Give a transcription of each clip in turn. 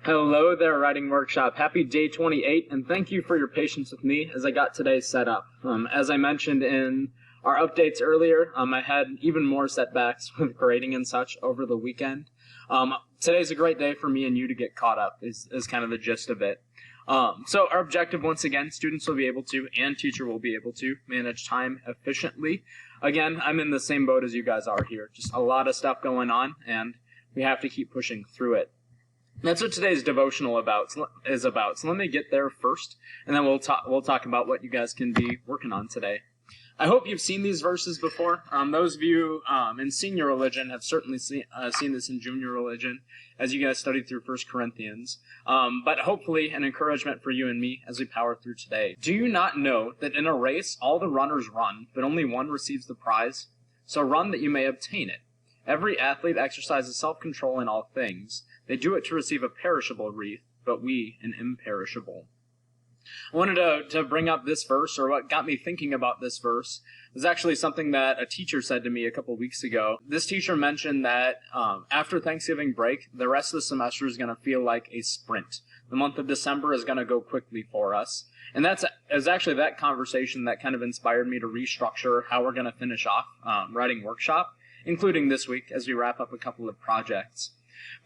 Hello there, Writing Workshop. Happy day 28, and thank you for your patience with me as I got today set up. As I mentioned in our updates earlier, I had even more setbacks with grading and such over the weekend. Today's a great day for me and you to get caught up, is kind of the gist of it. So our objective, once again, students will be able to, and teacher will be able to, manage time efficiently. Again, I'm in the same boat as you guys are here. Just a lot of stuff going on, and we have to keep pushing through it. That's what today's devotional is about. So let me get there first, and then we'll talk about what you guys can be working on today. I hope you've seen these verses before. Those of you in senior religion have certainly seen this in junior religion as you guys studied through 1 Corinthians. But hopefully an encouragement for you and me as we power through today. Do you not know that in a race all the runners run, but only one receives the prize? So run that you may obtain it. Every athlete exercises self-control in all things. They do it to receive a perishable wreath, but we an imperishable. I wanted to bring up this verse, or what got me thinking about this verse, was actually something that a teacher said to me a couple weeks ago. This teacher mentioned that after Thanksgiving break, the rest of the semester is going to feel like a sprint. The month of December is going to go quickly for us. And that's actually that conversation that kind of inspired me to restructure how we're going to finish off Writing Workshop, including this week as we wrap up a couple of projects.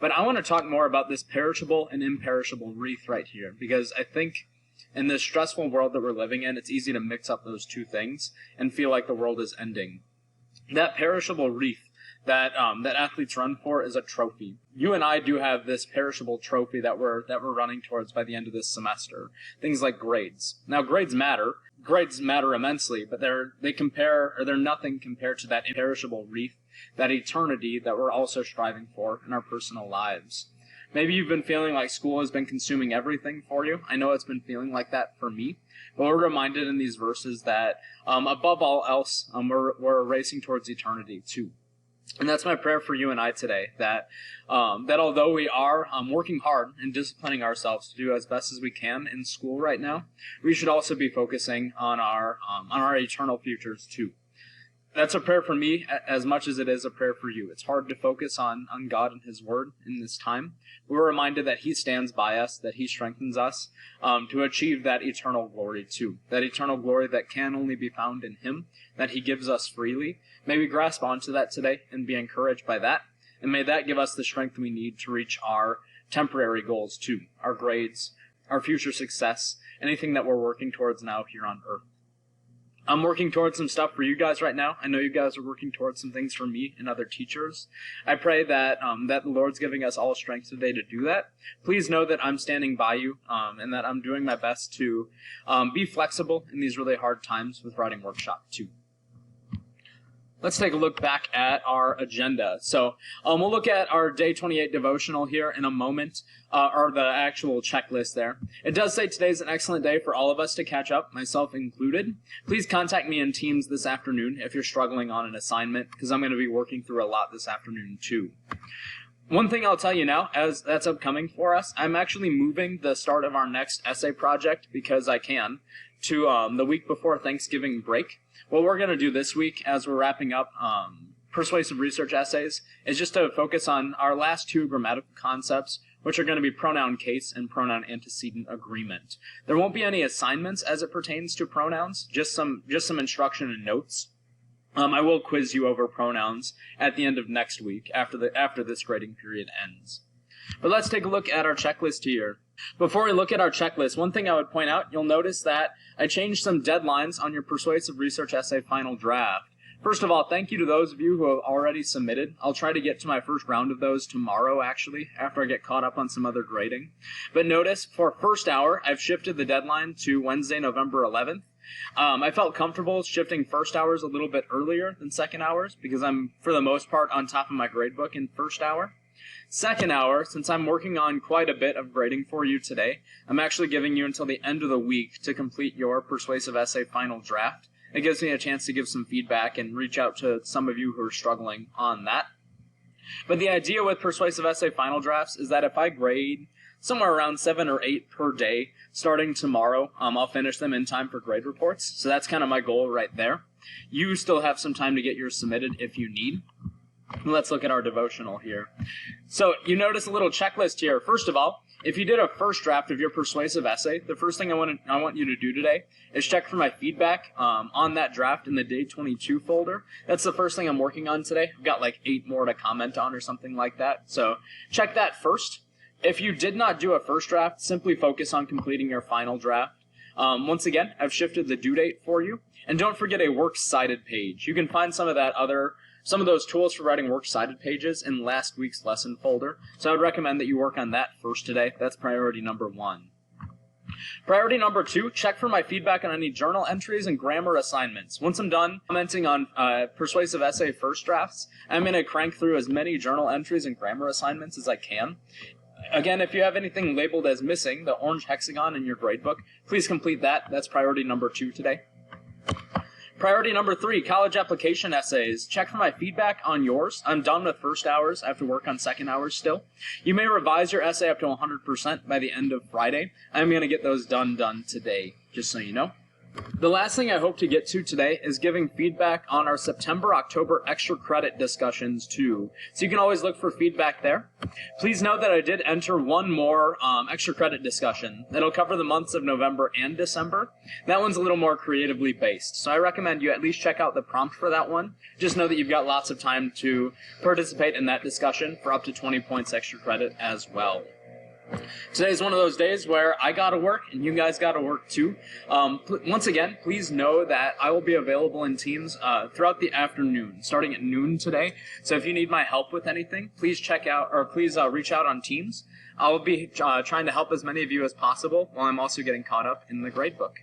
But I want to talk more about this perishable and imperishable wreath right here, because I think in this stressful world that we're living in, it's easy to mix up those two things and feel like the world is ending. That perishable wreath that athletes run for is a trophy. You and I do have this perishable trophy that we're running towards by the end of this semester. Things like grades. Now, grades matter. Grades matter immensely, but they're nothing compared to that imperishable wreath, that eternity that we're also striving for in our personal lives. Maybe you've been feeling like school has been consuming everything for you. I know it's been feeling like that for me. But we're reminded in these verses that above all else, we're racing towards eternity too. And that's my prayer for you and I today, that although we are working hard and disciplining ourselves to do as best as we can in school right now, we should also be focusing on our eternal futures too. That's a prayer for me as much as it is a prayer for you. It's hard to focus on God and His Word in this time. We're reminded that He stands by us, that He strengthens us to achieve that eternal glory too. That eternal glory that can only be found in Him, that He gives us freely. May we grasp onto that today and be encouraged by that. And may that give us the strength we need to reach our temporary goals too. Our grades, our future success, anything that we're working towards now here on earth. I'm working towards some stuff for you guys right now. I know you guys are working towards some things for me and other teachers. I pray that the Lord's giving us all strength today to do that. Please know that I'm standing by you and that I'm doing my best to be flexible in these really hard times with Writing Workshop too. Let's take a look back at our agenda. So we'll look at our day 28 devotional here in a moment, or the actual checklist there. It does say today's an excellent day for all of us to catch up, myself included. Please contact me in Teams this afternoon if you're struggling on an assignment, because I'm going to be working through a lot this afternoon too. One thing I'll tell you now, as that's upcoming for us, I'm actually moving the start of our next essay project, because I can, to the week before Thanksgiving break. What we're going to do this week as we're wrapping up Persuasive Research Essays is just to focus on our last two grammatical concepts, which are going to be pronoun case and pronoun antecedent agreement. There won't be any assignments as it pertains to pronouns, just some instruction and notes. I will quiz you over pronouns at the end of next week after this grading period ends. But let's take a look at our checklist here. Before we look at our checklist, one thing I would point out, you'll notice that I changed some deadlines on your Persuasive Research Essay final draft. First of all, thank you to those of you who have already submitted. I'll try to get to my first round of those tomorrow, actually, after I get caught up on some other grading. But notice, for first hour, I've shifted the deadline to Wednesday, November 11th. I felt comfortable shifting first hours a little bit earlier than second hours, because I'm, for the most part, on top of my gradebook in first hour. Second hour, since I'm working on quite a bit of grading for you today, I'm actually giving you until the end of the week to complete your Persuasive Essay final draft. It gives me a chance to give some feedback and reach out to some of you who are struggling on that. But the idea with Persuasive Essay final drafts is that if I grade somewhere around 7 or 8 per day starting tomorrow, I'll finish them in time for grade reports. So that's kind of my goal right there. You still have some time to get yours submitted if you need. Let's look at our devotional here. So you notice a little checklist here. First of all, if you did a first draft of your persuasive essay, the first thing I want you to do today is check for my feedback on that draft in the Day 22 folder. That's the first thing I'm working on today. I've got like 8 more to comment on or something like that. So check that first. If you did not do a first draft, simply focus on completing your final draft. Once again, I've shifted the due date for you. And don't forget a works cited page. You can find some of those tools for writing works cited pages in last week's lesson folder. So I would recommend that you work on that first today. That's priority number 1. Priority number 2, check for my feedback on any journal entries and grammar assignments. Once I'm done commenting on persuasive essay first drafts, I'm going to crank through as many journal entries and grammar assignments as I can. Again, if you have anything labeled as missing, the orange hexagon in your gradebook, please complete that. That's priority number 2 today. Priority number 3, college application essays. Check for my feedback on yours. I'm done with first hours. I have to work on second hours still. You may revise your essay up to 100% by the end of Friday. I'm going to get those done today, just so you know. The last thing I hope to get to today is giving feedback on our September-October extra credit discussions too. So you can always look for feedback there. Please note that I did enter one more extra credit discussion. That'll cover the months of November and December. That one's a little more creatively based. So I recommend you at least check out the prompt for that one. Just know that you've got lots of time to participate in that discussion for up to 20 points extra credit as well. Today's one of those days where I gotta work and you guys gotta work too. Once again, please know that I will be available in Teams throughout the afternoon, starting at noon today. So if you need my help with anything, please reach out on Teams. I will be trying to help as many of you as possible while I'm also getting caught up in the gradebook.